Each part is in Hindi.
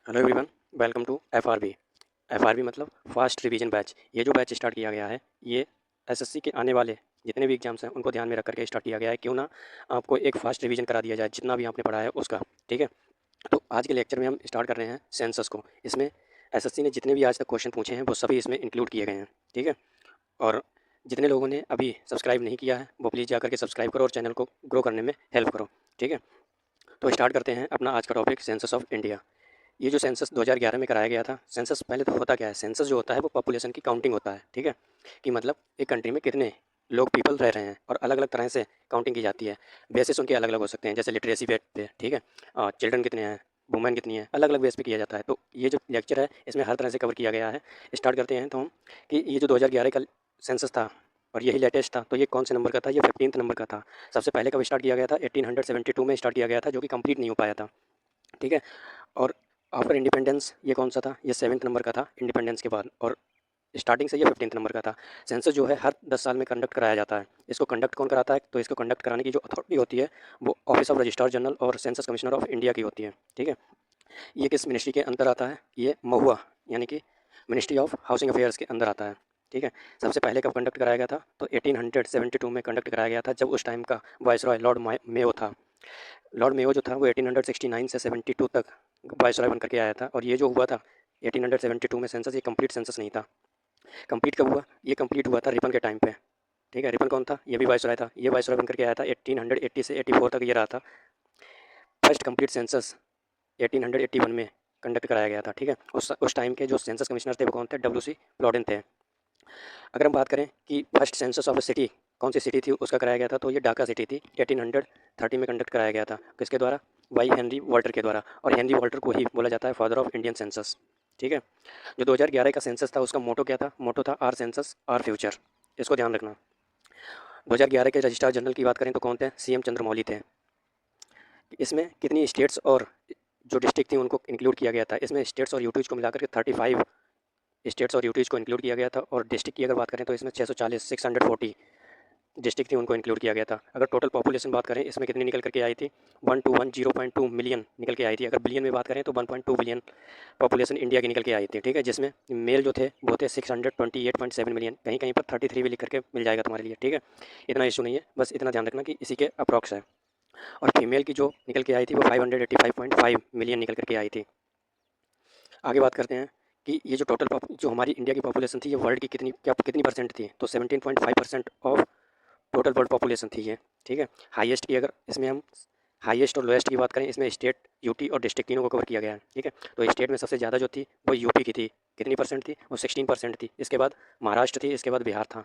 Hello everyone, welcome to FRB. FRB मतलब फास्ट रिवीजन बैच। ये जो बैच स्टार्ट किया गया है, ये एसएससी के आने वाले जितने भी एग्जाम्स हैं उनको ध्यान में रख करके स्टार्ट किया गया है। क्यों ना आपको एक फास्ट रिवीजन करा दिया जाए जितना भी आपने पढ़ा है उसका। ठीक है, तो आज के लेक्चर में हम स्टार्ट कर रहे हैं सेंसस को। इसमें एसएससी ने जितने भी आज तक क्वेश्चन पूछे हैं वो सभी इसमें इंक्लूड किए गए हैं। ठीक है, और जितने लोगों ने अभी सब्सक्राइब नहीं किया है वो प्लीज़ जा करके सब्सक्राइब करो और चैनल को ग्रो करने में हेल्प करो। ठीक है, तो स्टार्ट करते हैं अपना आज का टॉपिक, सेंसस ऑफ इंडिया। ये जो सेंसस 2011 में कराया गया था, सेंसस पहले तो होता क्या है, सेंसस जो होता है वो पॉपुलेशन की काउंटिंग होता है। ठीक है, कि मतलब एक कंट्री में कितने लोग पीपल रह रहे हैं और अलग अलग तरह से काउंटिंग की जाती है। बेसिस उनके अलग अलग हो सकते हैं, जैसे लिटरेसी रेट पे। ठीक है, चिल्ड्रन कितने हैं, वुमेन कितनी है, अलग अलग बेस पे किया जाता है। तो ये जो लेक्चर है इसमें हर तरह से कवर किया गया है। स्टार्ट करते हैं तो हम कि ये जो 2011 का सेंसस था और यही लेटेस्ट था, तो ये कौन से नंबर का था? ये 15th नंबर का था। सबसे पहले कब स्टार्ट किया गया था? 1872 में स्टार्ट किया गया था, जो कि कंप्लीट नहीं हो पाया था। ठीक है, और आफ्टर इंडिपेंडेंस ये कौन सा था? ये 7th नंबर का था इंडिपेंडेंस के बाद, और स्टार्टिंग से ये 15th नंबर का था। सेंसस जो है हर 10 साल में कंडक्ट कराया जाता है। इसको कंडक्ट कौन कराता है? तो इसको कंडक्ट कराने की जो अथॉरिटी होती है वो ऑफिस ऑफ रजिस्ट्रार जनरल और सेंसस कमिश्नर ऑफ इंडिया की होती है। ठीक है, ये किस मिनिस्ट्री के अंदर आता है? ये महुआ यानी कि मिनिस्ट्री ऑफ हाउसिंग अफेयर्स के अंदर आता है। ठीक है, सबसे पहले कब कंडक्ट कराया गया था? तो 1872 में कंडक्ट कराया गया था, जब उस टाइम का वाइसरॉय लॉर्ड मेयो था। लॉर्ड मेयो जो था वो 1869 से 72 तक वाइसरॉय बन करके आया था। और ये जो हुआ था 1872 में सेंसस, ये कंप्लीट सेंसस नहीं था। कंप्लीट कब हुआ? ये कंप्लीट हुआ था रिपन के टाइम पे। ठीक है, रिपन कौन था? ये भी वाइसरॉय था। ये वाइसरॉय बन करके आया था 1880 से 84 तक ये रहा था। फर्स्ट कंप्लीट सेंसस 1881 में कंडक्ट कराया गया था। ठीक है, उस टाइम के जो सेंसस कमिश्नर थे वो कौन थे? डब्ल्यू सी प्लॉडेन थे। अगर हम बात करें कि first census of a city कौन सी सिटी थी उसका कराया गया था, तो ये ढाका सिटी थी। 1830 में कंडक्ट कराया गया था। किसके द्वारा? वाई हेनरी वाल्टर के द्वारा। और हेनरी वाल्टर को ही बोला जाता है फादर ऑफ इंडियन सेंसस। ठीक है, जो 2011 का सेंसस था उसका मोटो क्या था? मोटो था आर सेंसस आर फ्यूचर। इसको ध्यान रखना। 2011 के रजिस्ट्रार जनरल की बात करें तो कौन थे? सीएम चंद्रमौली थे। इसमें कितनी स्टेट्स और जो डिस्ट्रिक्ट थी उनको इंक्लूड किया गया था? इसमें स्टेट्स और यूटीज को मिलाकर के 35 स्टेट्स और यूटीज को इंक्लूड किया गया था। और डिस्ट्रिक्ट की अगर बात करें तो इसमें 640 डिस्ट्रिक्ट थी, उनको इंक्लूड किया गया था। अगर टोटल पॉपुलेशन बात करें इसमें कितनी निकल करके आई थी? 0.2 मिलियन निकल के आई थी। अगर बिलियन में बात करें तो 1.2 बिलियन पॉपुलेशन इंडिया की निकल के आई थी। ठीक है, जिसमें मेल जो थे वो थे 628.7 मिलियन। कहीं कहीं पर 33 भी लिख करके मिल जाएगा तुम्हारे लिए। ठीक है, इतना इशू नहीं है, बस इतना ध्यान रखना कि इसी के अप्रॉक्स है। और फीमेल की जो निकल के आई थी वो 585.5 मिलियन निकल करके आई थी। आगे बात करते हैं कि ये जो जो हमारी इंडिया की पॉपुलेशन थी ये वर्ल्ड की कितनी परसेंट थी? तो 17.5% ऑफ टोटल वर्ल्ड पॉपुलेशन थी ये। ठीक है, हाईएस्ट की अगर इसमें हम हाईएस्ट और लोएस्ट की बात करें, इसमें स्टेट, यूटी और डिस्ट्रिक्ट तीनों को कवर किया गया है। ठीक है, तो स्टेट में सबसे ज़्यादा जो थी वो यूपी की थी। कितनी परसेंट थी? वो 16% थी। इसके बाद महाराष्ट्र थी, इसके बाद बिहार था।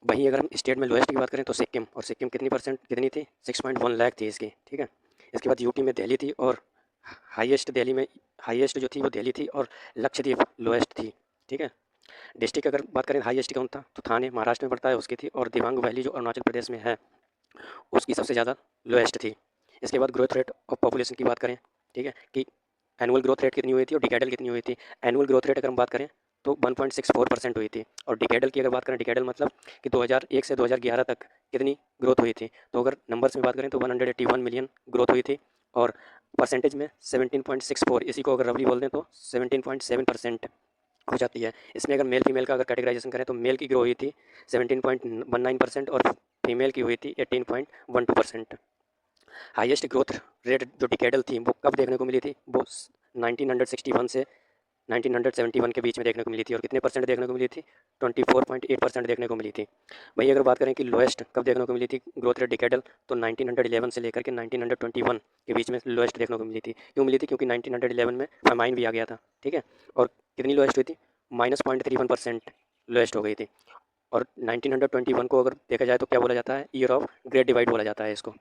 वहीं अगर हम स्टेट में लोएस्ट की बात करें तो सिक्किम, और सिक्किम कितनी थी? 6.1 लाख थी इसकी। ठीक है, इसके बाद यूटी में दिल्ली थी, और हाईएस्ट जो थी वो दिल्ली थी, और लक्षद्वीप लोएस्ट थी। ठीक है, डिस्ट्रिक्ट अगर बात करें हाईएस्ट कौन था, तो थाने महाराष्ट्र में पड़ता है उसकी थी, और दिबांग वैली जो अरुणाचल प्रदेश में है उसकी सबसे ज़्यादा लोएस्ट थी। इसके बाद ग्रोथ रेट ऑफ पॉपुलेशन की बात करें, ठीक है, कि एनुअल ग्रोथ रेट कितनी हुई थी और डिकेडल कितनी हुई थी। एनुअल ग्रोथ रेट अगर हम बात करें तो 1.64% हुई थी। और डिकेडल की अगर बात करें, डिकेडल मतलब कि 2001 से 2011 तक कितनी ग्रोथ हुई थी। तो अगर नंबर्स में बात करें तो 181 मिलियन ग्रोथ हुई थी। और परसेंटेज में 17.64, इसी को अगर रफली बोल दें तो 17.7% हो जाती है। इसमें अगर मेल फीमेल का अगर कैटेगराइजेशन करें तो मेल की ग्रो हुई थी 17.19% और फीमेल की हुई थी 18.12%। हाईएस्ट ग्रोथ रेट जो डिकेडल थी वो कब देखने को मिली थी? वो 1961 से 1971 के बीच में देखने को मिली थी। और कितने परसेंट देखने को मिली थी? 24.8% देखने को मिली थी। वही अगर बात करें कि लोएस्ट कब देखने को मिली थी ग्रोथ रेट डिकेडल, तो 1911 से लेकर के 1921 के बीच में लोएस्ट देखने को मिली थी। क्यों मिली थी? क्योंकि 1911 में फेमाइन भी आ गया था। ठीक है, और कितनी लोएस्ट हुई थी? -0.31% लोएस्ट हो गई थी। और 1921 को अगर देखा जाए तो क्या बोला जाता है? ईयर ऑफ ग्रेट डिवाइड बोला जाता है इसको।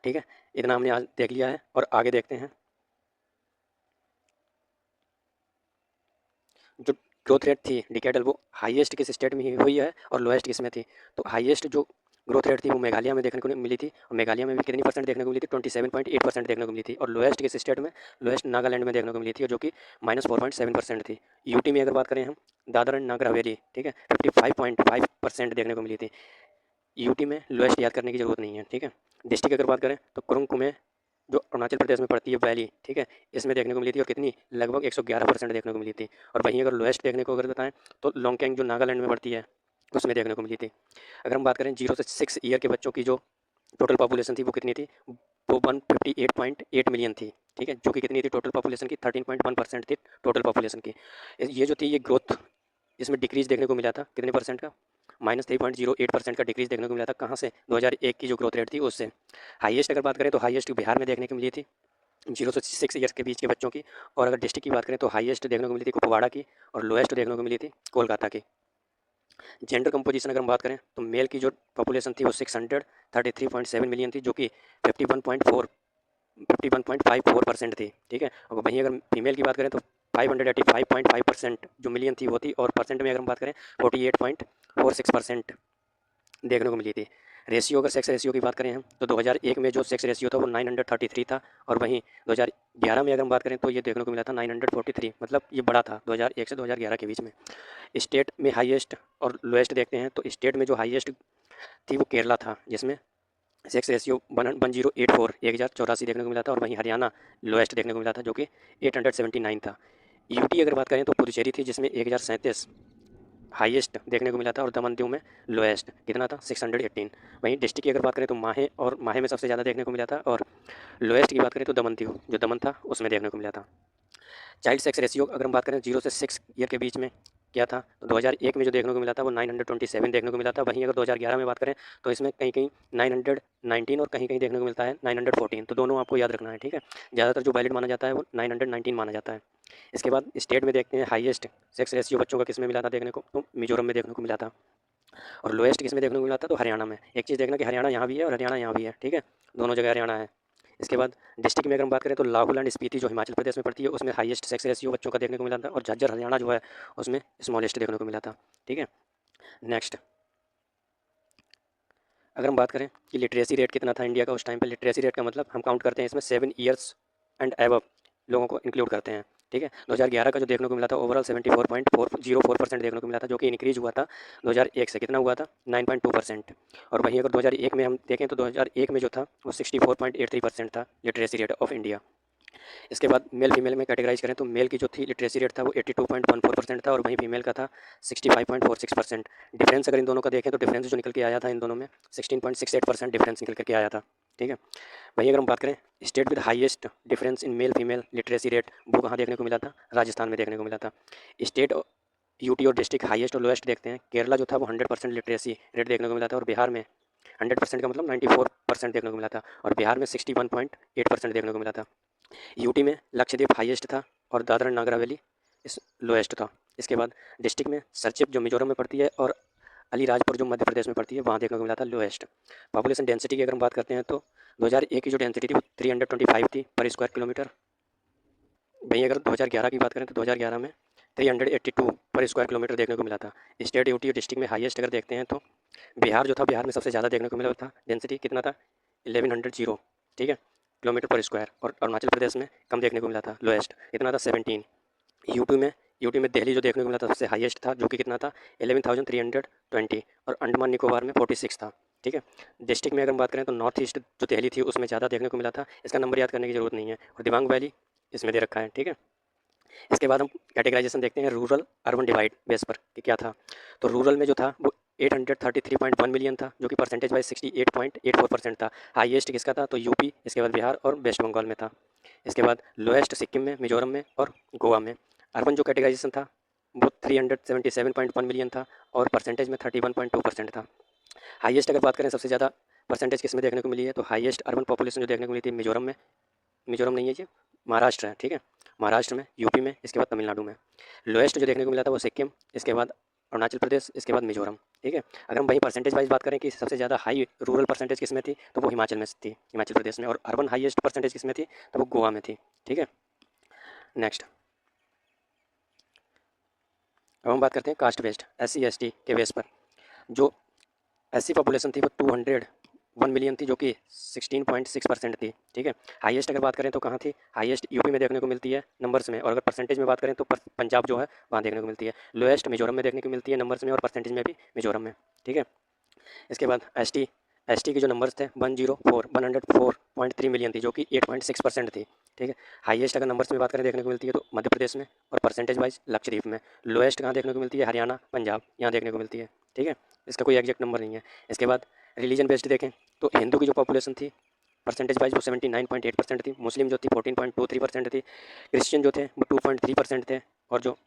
ठीक है, इतना हमने आज देख लिया है और आगे देखते हैं। जो ग्रोथ रेट थी डिकेडल वो हाईएस्ट किस स्टेट में ही हुई है और लोएस्ट किस में थी? तो हाईएस्ट जो ग्रोथ रेट थी वो मेघालय में देखने को मिली थी। और मेघालय में भी कितनी परसेंट देखने को मिली थी? 27.8% देखने को मिली थी। और लोएस्ट किस स्टेट में? लोएस्ट नागालैंड में देखने को मिली थी, जो कि -4.7% थी। यूटी में अगर बात करें हम, दादर एंड नागर हवेली, ठीक है, 55.5% देखने को मिली थी। यूटी में लोएस्ट याद करने की जरूरत नहीं है। ठीक है, डिस्ट्रिक्ट अगर बात करें तो कुरुंग कुमे जो अरुणाचल प्रदेश में पड़ती है वैली, ठीक है, इसमें देखने को मिली थी और कितनी लगभग 111% देखने को मिली थी। और वहीं अगर लोएस्ट देखने को अगर बताएं तो लोंगकेंग जो नागालैंड में पड़ती है उसमें देखने को मिली थी। अगर हम बात करें 0 से 6 ईयर के बच्चों की जो टोटल पॉपुलेशन थी वो कितनी थी, वो 158.8 मिलियन थी, ठीक है, जो कि कितनी थी टोटल पॉपुलेशन की 13.1% थी टोटल पॉपुलेशन की। ये जो थी ये ग्रोथ इसमें डिक्रीज देखने को मिला था कितने परसेंट का, -3.08% का डिक्रीज देखने को मिला था। कहाँ से, 2001 की जो ग्रोथ रेट थी उससे। हाईएस्ट अगर बात करें तो हाईएस्ट बिहार में देखने को मिली थी 0 से 6 ईयर्स के बीच के बच्चों की। और अगर डिस्ट्रिक्ट की बात करें तो हाईएस्ट देखने को मिली थी कुपवाड़ा की और लोएस्ट देखने को मिली थी कोलकाता की। जेंडर कंपोजिशन अगर हम बात करें तो मेल की जो पॉपुलेशन थी वो 633.7 मिलियन थी, जो कि 51.54% थी, ठीक है। और वहीं अगर फीमेल की बात करें तो 585.5% जो मिलियन थी वो थी, और परसेंट में अगर हम बात करें 48.46% देखने को मिली थी। रेशियो, अगर सेक्स रेशियो की बात करें हम तो 2001 में जो सेक्स रेशियो था वो 933 था, और वहीं 2011 में अगर हम बात करें तो ये देखने को मिला था 943, मतलब ये बड़ा था 2001 से 2011 के बीच में। स्टेट में हाईएस्ट और लोएस्ट देखते हैं तो स्टेट में जो हाईएस्ट थी वो केरला था, जिसमें सेक्स रेशियो 1084 1084 देखने को मिला था, और वहीं हरियाणा लोएस्ट देखने को मिला था जो कि 879 था। यूटी अगर बात करें तो पुदुचेरी थी जिसमें 1037 हाईएस्ट देखने को मिला था, और दमन दीव में लोएस्ट कितना था 618। वहीं डिस्ट्रिक्ट की अगर बात करें तो माहे, और माहे में सबसे ज़्यादा देखने को मिला था, और लोएस्ट की बात करें तो दमन दीव जो दमन था उसमें देखने को मिला था। चाइल्ड सेक्स रेशियो अगर हम बात करें 0 से 6 ईयर के बीच में क्या था, तो 2001 में जो देखने को मिला था वो 927 देखने को मिला था। वहीं अगर 2011 में बात करें तो इसमें कहीं कहीं 919 और कहीं कहीं देखने को मिलता है 914, तो दोनों आपको याद रखना है, ठीक है। ज़्यादातर जो वैलिड माना जाता है वो 919 माना जाता है। इसके बाद स्टेट में देखते हैं हाईएस्ट सेक्स रेशियो बच्चों का किस में मिला था देखने को, तो मिजोरम में देखने को मिला था। और लोएस्ट किस में देखने को मिला था, तो हरियाणा में। एक चीज़ देखना कि हरियाणा यहाँ भी है और हरियाणा यहाँ भी है, ठीक है, दोनों जगह हरियाणा है। इसके बाद डिस्ट्रिक्ट में अगर हम बात करें तो लाहौल एंड स्पीति जो हिमाचल प्रदेश में पड़ती है उसमें हाईएस्ट सेक्स रेशियो बच्चों का देखने को मिला था, और झज्जर हरियाणा जो है उसमें स्मॉलेस्ट देखने को मिला था, ठीक है। नेक्स्ट अगर हम बात करें कि लिटरेसी रेट कितना था इंडिया का उस टाइम पे, लिटरेसी रेट का मतलब हम काउंट करते हैं इसमें 7 ईयर्स एंड एबव लोगों को इंक्लूड करते हैं, ठीक है। 2011 का जो देखने को मिला था ओवरऑल 74.404% देखने को मिला था, जो कि इंक्रीज हुआ था 2001 से, कितना हुआ था 9.2%। और वहीं अगर 2001 में हम देखें तो 2001 में जो था वो 64.83% था लिटरेसी रेट ऑफ इंडिया। इसके बाद मेल फीमेल में कैटेगराइज करें तो मेल की जो थी लिटरेसी रेट था वो 82.14% था, और वहीं फीमेल का था 65.46%। डिफरेंस अगर इन दोनों का देखें तो डिफरेंस जो निकल के आया था इन दोनों में 16.68% डिफरेंस निकल करके आया था, ठीक है। वहीं अगर हम बात करें state with highest difference in male female literacy rate, वो कहाँ देखने को मिला था, राजस्थान में देखने को मिला था। स्टेट यूटी और डिस्ट्रिक्ट हाईएस्ट और लोएस्ट देखते हैं, केरला जो था वो 100% लिटरेसी रेट देखने को मिला था, और बिहार में 100% का मतलब 94% देखने को मिला था, और बिहार में 61.8% देखने को मिला था। यूटी में लक्षद्वीप हाईएस्ट था और दादरा नगर हवेली इस लोएस्ट था। इसके बाद डिस्ट्रिक्ट में सरचिप जो मिजोरम में पड़ती है और अलीराजपुर जो मध्य प्रदेश में पड़ती है वहाँ देखने को मिला था लोएस्ट। पॉपुलेशन डेंसिटी की अगर हम बात करते हैं तो 2001 की जो डेंसिटी थी वो 325 थी पर स्क्वायर किलोमीटर। वहीं अगर 2011 की बात करें तो 2011 में 382 पर स्क्वायर किलोमीटर देखने को मिला था। स्टेट यूटी और डिस्ट्रिक्ट में हाईएस्ट अगर देखते हैं तो बिहार जो था, बिहार में सबसे ज़्यादा देखने को मिला था, डेंसिटी कितना था 1100, ठीक है, किलोमीटर पर स्क्वायर। और अरुणाचल प्रदेश में कम देखने को मिला था, लोएस्ट कितना था 17। यूटी में दिल्ली जो देखने को मिला था सबसे हाईएस्ट था, जो कि कितना था 11,320, और अंडमान निकोबार में 46 था, ठीक है। डिस्ट्रिक्ट में अगर हम बात करें तो नॉर्थ ईस्ट जो दिल्ली थी उसमें ज़्यादा देखने को मिला था, इसका नंबर याद करने की ज़रूरत नहीं है, और दिबांग वैली इसमें दे रखा है, ठीक है। इसके बाद हम कैटेगराइजेशन देखते हैं रूरल अर्बन डिवाइड बेस पर कि क्या था। तो रूरल में जो था वो 833.1 मिलियन था, जो कि परसेंटेज वाइज 68.84% था। हाईएस्ट किसका था, तो यूपी, इसके बाद बिहार और वेस्ट बंगाल में था। इसके बाद लोएस्ट सिक्किम में, मिजोरम में और गोवा में। अर्बन जो कैटेगराइजेशन था वो 377.1 मिलियन था, और परसेंटेज में 31.2% था। हाईएस्ट अगर बात करें सबसे ज़्यादा परसेंटेज किस में देखने को मिली है, तो हाईएस्ट अर्बन पॉपुलेशन जो देखने को मिली थी मिजोरम में, मिजोरम नहीं है ये महाराष्ट्र है, ठीक है, महाराष्ट्र में, यूपी में, इसके बाद तमिलनाडु में। लोएस्ट जो देखने को मिला था वो सिक्किम, इसके बाद अरुणाचल प्रदेश, इसके बाद मिजोरम, ठीक है। अगर हम वही परसेंटेज वाइज बात करें कि सबसे ज़्यादा हाई रूरल परसेंटेज किस में थी, तो वो हिमाचल में थी, हिमाचल प्रदेश में। और अर्बन हाईएस्ट परसेंटेज किस में थी, तो वो गोवा में थी, ठीक है। नेक्स्ट अब हम बात करते हैं कास्ट बेस्ड SC ST के बेस पर। जो SC पॉपुलेशन थी वो 201 मिलियन थी, जो कि 16.6% थी, ठीक है। हाईएस्ट अगर बात करें तो कहाँ थी, हाईएस्ट यूपी में देखने को मिलती है नंबर्स में, और अगर परसेंटेज में बात करें तो पंजाब जो है वहाँ देखने को मिलती है। लोएस्ट मिजोरम में देखने को मिलती है नंबर्स में, और परसेंटेज में भी मिजोरम में, ठीक है। इसके बाद ST एसटी के जो नंबर्स थे 104.3 मिलियन थी, जो कि 8.6% थी। ठीक है। हाईएस्ट अगर नंबर्स में बात करें देखने को मिलती है तो मध्य प्रदेश में, और परसेंटेज वाइज लक्षद्वीप में। लोएस्ट कहाँ देखने को मिलती है? हरियाणा, पंजाब, यहाँ देखने को मिलती है। ठीक है। इसका कोई एग्जैक्ट नंबर नहीं है। इसके बाद रिलीजन बेस्ड देखें तो हिंदू की जो पॉपुलेशन थी परसेंटेज वाइज वो 79.8% थी, मुस्लिम जो थी 14.23% थी, क्रिश्चियन जो थे वो 2.3% थे, और जो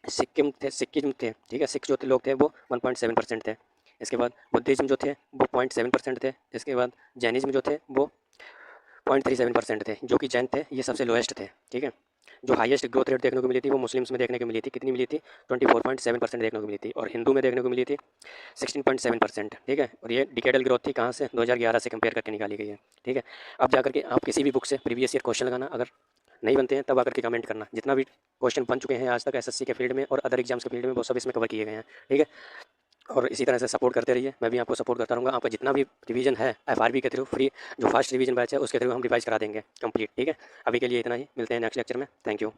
सिक्किम थे, ठीक है, सिख जो लोग थे वो 1.7% थे। इसके बाद बुद्धिज़्म जो थे वो 0.7% थे। इसके बाद जैनिज़्म जो थे वो 0.37% थे, जो कि जैन थे ये सबसे लोएस्ट थे। ठीक है। जो हाईएस्ट ग्रोथ रेट देखने को मिली थी वो मुस्लिम्स में देखने को मिली थी। कितनी मिली थी? 24.7% देखने को मिली थी, और हिंदू में देखने को मिली थी 16.7%। ठीक है। और ये डिकेडल ग्रोथ थी कहाँ से? 2011 से कंपेयर करके निकाली गई है। ठीक है। अब जाकर के आप किसी भी बुक से प्रीवियस ईयर क्वेश्चन लगाना, अगर नहीं बनते हैं तब आकर के कमेंट करना। जितना भी क्वेश्चन बन चुके हैं आज तक एसएससी के फील्ड में और अदर एग्जाम्स के फील्ड में वो सब इसमें कवर किए गए हैं। ठीक है। और इसी तरह से सपोर्ट करते रहिए, मैं भी आपको सपोर्ट करता रहूँगा। आपका जितना भी रिवीजन है एफआरबी के थ्रू, फ्री जो फास्ट रिवीजन बैच है उसके थ्रू हम रिवाइज करा देंगे कंप्लीट। ठीक है। अभी के लिए इतना ही, मिलते हैं नेक्स्ट लेक्चर में। Thank you.